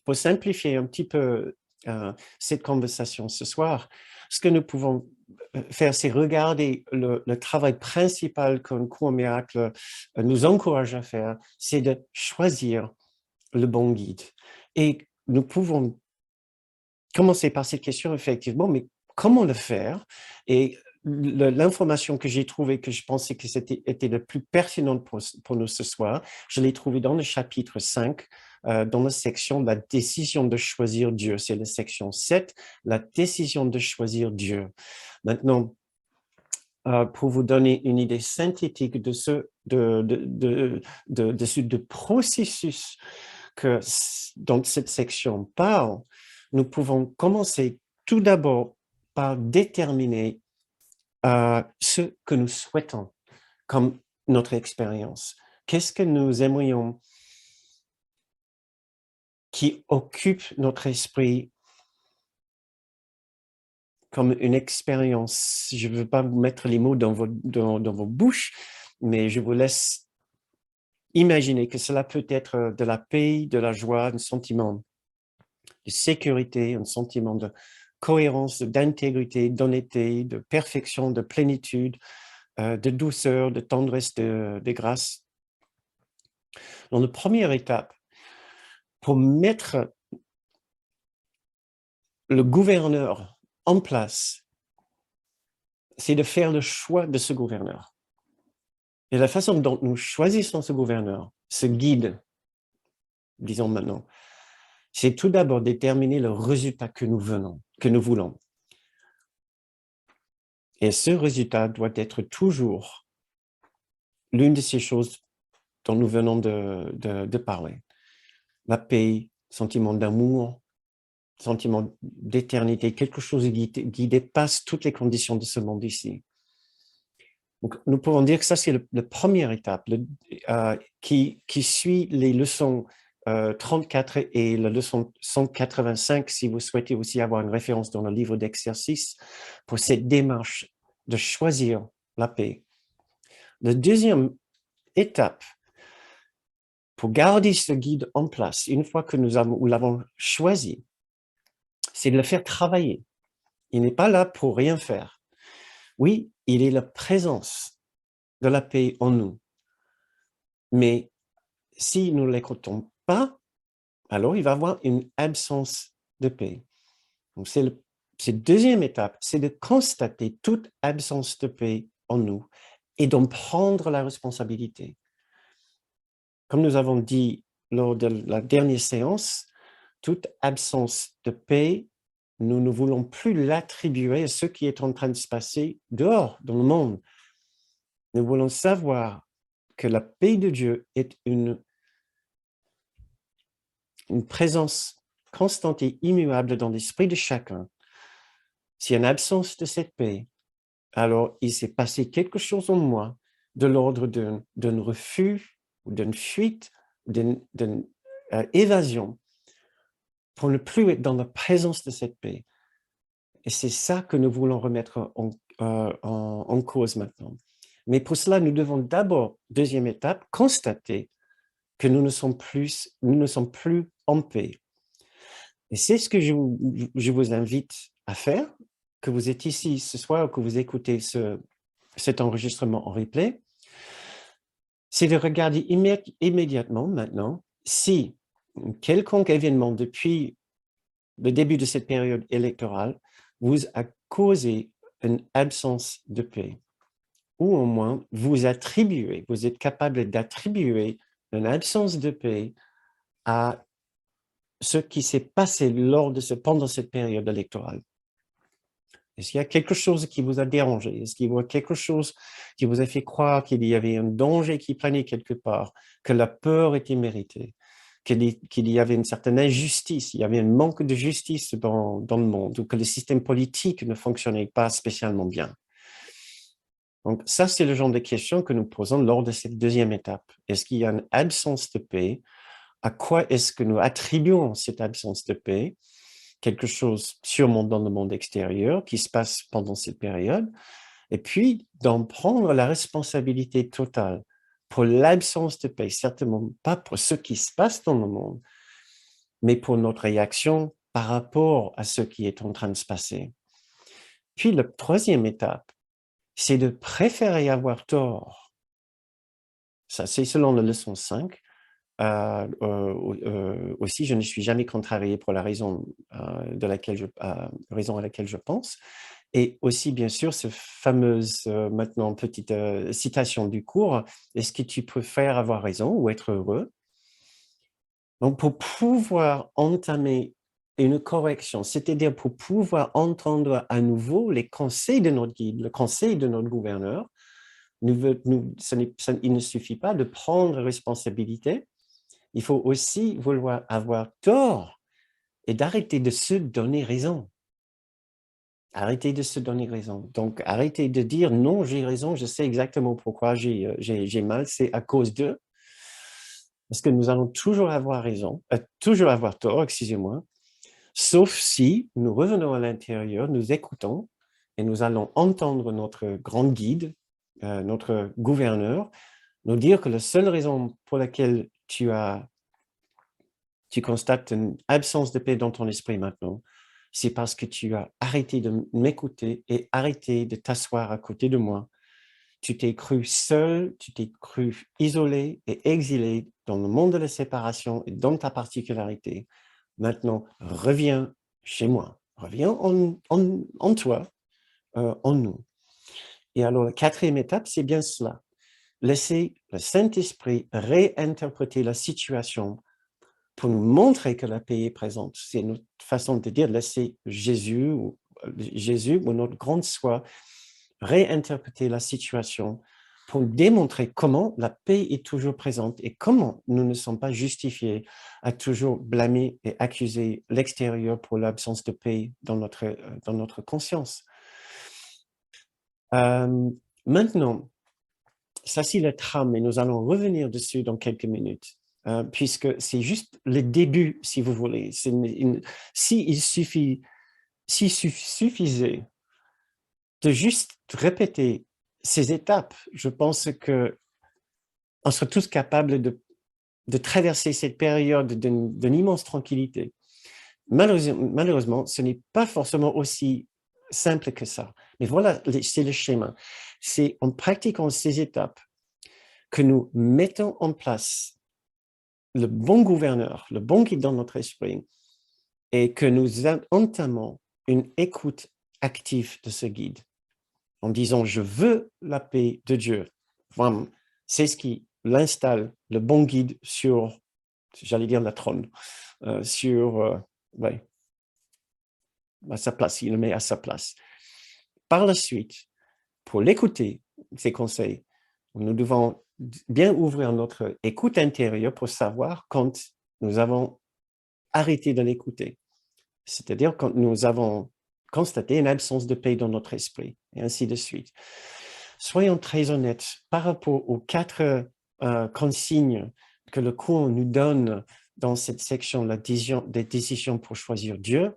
Pour simplifier un petit peu cette conversation ce soir, ce que nous pouvons faire, c'est regarder le travail principal qu'un cours miracle nous encourage à faire, c'est de choisir le bon guide. Et nous pouvons commencer par cette question, effectivement, mais comment le faire? Et l'information que j'ai trouvée, que je pensais que c'était était la plus pertinente pour nous ce soir, je l'ai trouvée dans le chapitre 5, dans la section la décision de choisir Dieu. C'est la section 7, la décision de choisir Dieu. Maintenant, pour vous donner une idée synthétique de ce processus que dans cette section parle, nous pouvons commencer tout d'abord par déterminer ce que nous souhaitons comme notre expérience. Qu'est-ce que nous aimerions qui occupe notre esprit comme une expérience? Je ne veux pas vous mettre les mots dans vos bouches, mais je vous laisse imaginer que cela peut être de la paix, de la joie, un sentiment de sécurité, un sentiment de cohérence, d'intégrité, d'honnêteté, de perfection, de plénitude, de douceur, de tendresse, de grâce. Dans la première étape, pour mettre le gouverneur en place, c'est de faire le choix de ce gouverneur. Et la façon dont nous choisissons ce gouverneur, ce guide, disons maintenant, c'est tout d'abord déterminer le résultat que nous voulons. Et ce résultat doit être toujours l'une de ces choses dont nous venons de parler. La paix, sentiment d'amour, sentiment d'éternité, quelque chose qui dépasse toutes les conditions de ce monde ici. Donc, nous pouvons dire que ça, c'est la première étape qui suit les leçons 34 et la leçon 185, si vous souhaitez aussi avoir une référence dans le livre d'exercice, pour cette démarche de choisir la paix. La deuxième étape, pour garder ce guide en place, une fois que nous l'avons choisi, c'est de le faire travailler. Il n'est pas là pour rien faire. Oui, il est la présence de la paix en nous. Mais si nous ne l'écoutons pas, alors il va y avoir une absence de paix. Donc, cette deuxième étape, c'est de constater toute absence de paix en nous et d'en prendre la responsabilité. Comme nous avons dit lors de la dernière séance, toute absence de paix, nous ne voulons plus l'attribuer à ce qui est en train de se passer dehors, dans le monde. Nous voulons savoir que la paix de Dieu est une présence constante et immuable dans l'esprit de chacun. S'il y a une absence de cette paix, alors il s'est passé quelque chose en moi de l'ordre d'un refus, d'une fuite, d'une évasion, pour ne plus être dans la présence de cette paix. Et c'est ça que nous voulons remettre en cause maintenant. Mais pour cela, nous devons d'abord, deuxième étape, constater que nous ne sommes plus en paix. Et c'est ce que je vous invite à faire, que vous êtes ici ce soir ou que vous écoutez cet enregistrement en replay, c'est de regarder immédiatement maintenant si quelconque événement depuis le début de cette période électorale vous a causé une absence de paix. Ou au moins, vous êtes capable d'attribuer une absence de paix à ce qui s'est passé pendant cette période électorale. Est-ce qu'il y a quelque chose qui vous a dérangé? Est-ce qu'il y a quelque chose qui vous a fait croire qu'il y avait un danger qui planait quelque part, que la peur était méritée, qu'il y avait une certaine injustice, il y avait un manque de justice dans le monde, ou que le système politique ne fonctionnait pas spécialement bien? Donc ça, c'est le genre de questions que nous posons lors de cette deuxième étape. Est-ce qu'il y a une absence de paix? À quoi est-ce que nous attribuons cette absence de paix? Quelque chose sûrement dans le monde extérieur qui se passe pendant cette période, et puis d'en prendre la responsabilité totale pour l'absence de paix, certainement pas pour ce qui se passe dans le monde, mais pour notre réaction par rapport à ce qui est en train de se passer. Puis la troisième étape, c'est de préférer avoir tort. Ça, c'est selon la leçon 5. Aussi, je ne suis jamais contrarié pour la raison, raison à laquelle je pense. Et aussi, bien sûr, cette fameuse, maintenant, petite citation du cours, est-ce que tu préfères avoir raison ou être heureux? Donc, pour pouvoir entamer une correction, c'est-à-dire pour pouvoir entendre à nouveau les conseils de notre guide, le conseil de notre gouverneur, il ne suffit pas de prendre responsabilité, il faut aussi vouloir avoir tort et d'arrêter de se donner raison. Arrêtez de se donner raison. Donc, arrêtez de dire non, j'ai raison, je sais exactement pourquoi j'ai mal, c'est à cause d'eux. Parce que nous allons toujours avoir raison, toujours avoir tort, excusez-moi, sauf si nous revenons à l'intérieur, nous écoutons et nous allons entendre notre grand guide, notre gouverneur, nous dire que la seule raison pour laquelle tu constates une absence de paix dans ton esprit maintenant, c'est parce que tu as arrêté de m'écouter et arrêté de t'asseoir à côté de moi. Tu t'es cru seul, tu t'es cru isolé et exilé dans le monde de la séparation et dans ta particularité. Maintenant, reviens chez moi, reviens en toi, en nous. Et alors, la quatrième étape, c'est bien cela. Laisser le Saint-Esprit réinterpréter la situation pour nous montrer que la paix est présente. C'est notre façon de dire, laisser Jésus ou notre grande soi réinterpréter la situation pour démontrer comment la paix est toujours présente et comment nous ne sommes pas justifiés à toujours blâmer et accuser l'extérieur pour l'absence de paix dans notre conscience. Maintenant, ça c'est la trame et nous allons revenir dessus dans quelques minutes. Puisque c'est juste le début, si vous voulez. S'il suffisait de juste répéter ces étapes, je pense qu'on serait tous capables de traverser cette période d'une immense tranquillité. Malheureusement, ce n'est pas forcément aussi simple que ça. Mais voilà, c'est le schéma. C'est en pratiquant ces étapes que nous mettons en place le bon gouverneur, le bon guide dans notre esprit, et que nous entamons une écoute active de ce guide, en disant « je veux la paix de Dieu ». C'est ce qui l'installe, le bon guide sur, j'allais dire la trône, à sa place, il le met à sa place. Par la suite, pour l'écouter, ces conseils, nous devons bien ouvrir notre écoute intérieure pour savoir quand nous avons arrêté de l'écouter. C'est-à-dire quand nous avons constaté une absence de paix dans notre esprit, et ainsi de suite. Soyons très honnêtes, par rapport aux 4 consignes que le cours nous donne dans cette section, des décisions pour choisir Dieu,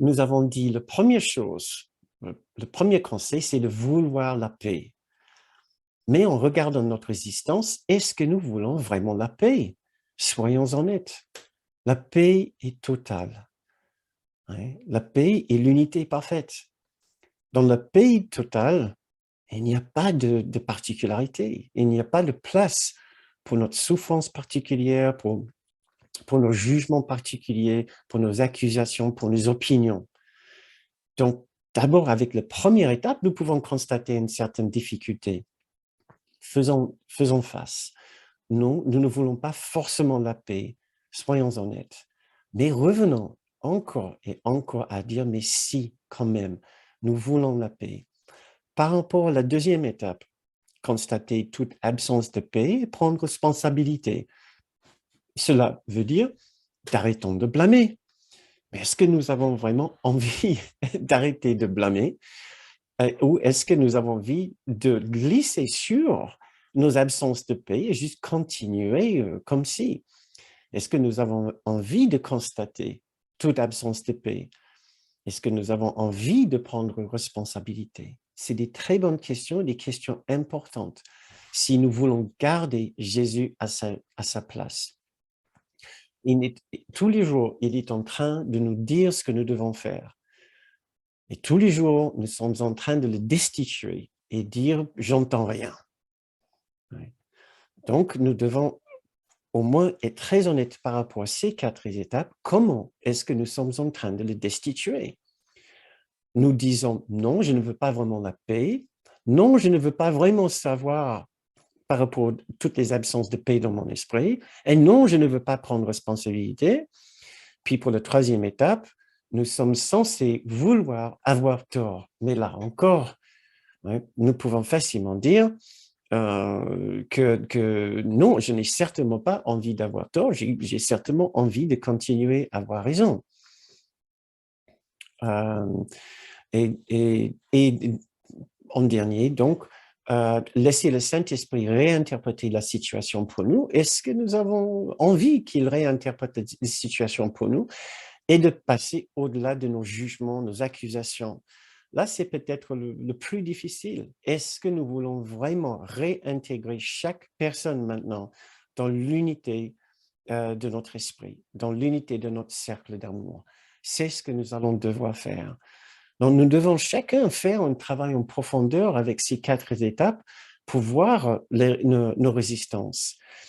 nous avons dit la première chose, le premier conseil, c'est de vouloir la paix. Mais en regardant notre existence, est-ce que nous voulons vraiment la paix? Soyons honnêtes. La paix est totale. La paix est l'unité parfaite. Dans la paix totale, il n'y a pas de particularité. Il n'y a pas de place pour notre souffrance particulière, pour nos jugements particuliers, pour nos accusations, pour nos opinions. Donc, d'abord, avec la première étape, nous pouvons constater une certaine difficulté. Faisons face. Non, nous ne voulons pas forcément la paix, soyons honnêtes. Mais revenons encore et encore à dire, mais si, quand même, nous voulons la paix. Par rapport à la deuxième étape, constater toute absence de paix et prendre responsabilité. Cela veut dire d'arrêtons de blâmer. Mais est-ce que nous avons vraiment envie d'arrêter de blâmer ou est-ce que nous avons envie de glisser sur nos absences de paix et juste continuer comme si? Est-ce que nous avons envie de constater toute absence de paix? Est-ce que nous avons envie de prendre responsabilité? C'est des très bonnes questions, des questions importantes si nous voulons garder Jésus à sa place. Tous les jours, il est en train de nous dire ce que nous devons faire. Et tous les jours, nous sommes en train de le destituer et dire « j'entends rien ». Donc, nous devons au moins être très honnêtes par rapport à ces 4 étapes. Comment est-ce que nous sommes en train de le destituer? Nous disons « non, je ne veux pas vraiment la paix. Non, je ne veux pas vraiment savoir par rapport à toutes les absences de paix dans mon esprit. Et non, je ne veux pas prendre responsabilité. » Puis pour la 3e étape, nous sommes censés vouloir avoir tort. Mais là encore, nous pouvons facilement dire que non, je n'ai certainement pas envie d'avoir tort, j'ai certainement envie de continuer à avoir raison. Euh, et en dernier, donc, laisser le Saint-Esprit réinterpréter la situation pour nous. Est-ce que nous avons envie qu'il réinterprète la situation pour nous et de passer au-delà de nos jugements, nos accusations? Là, c'est peut-être le plus difficile. Est-ce que nous voulons vraiment réintégrer chaque personne maintenant dans l'unité de notre esprit, dans l'unité de notre cercle d'amour? C'est ce que nous allons devoir faire. Donc, nous devons chacun faire un travail en profondeur avec ces 4 étapes pour voir nos résistances.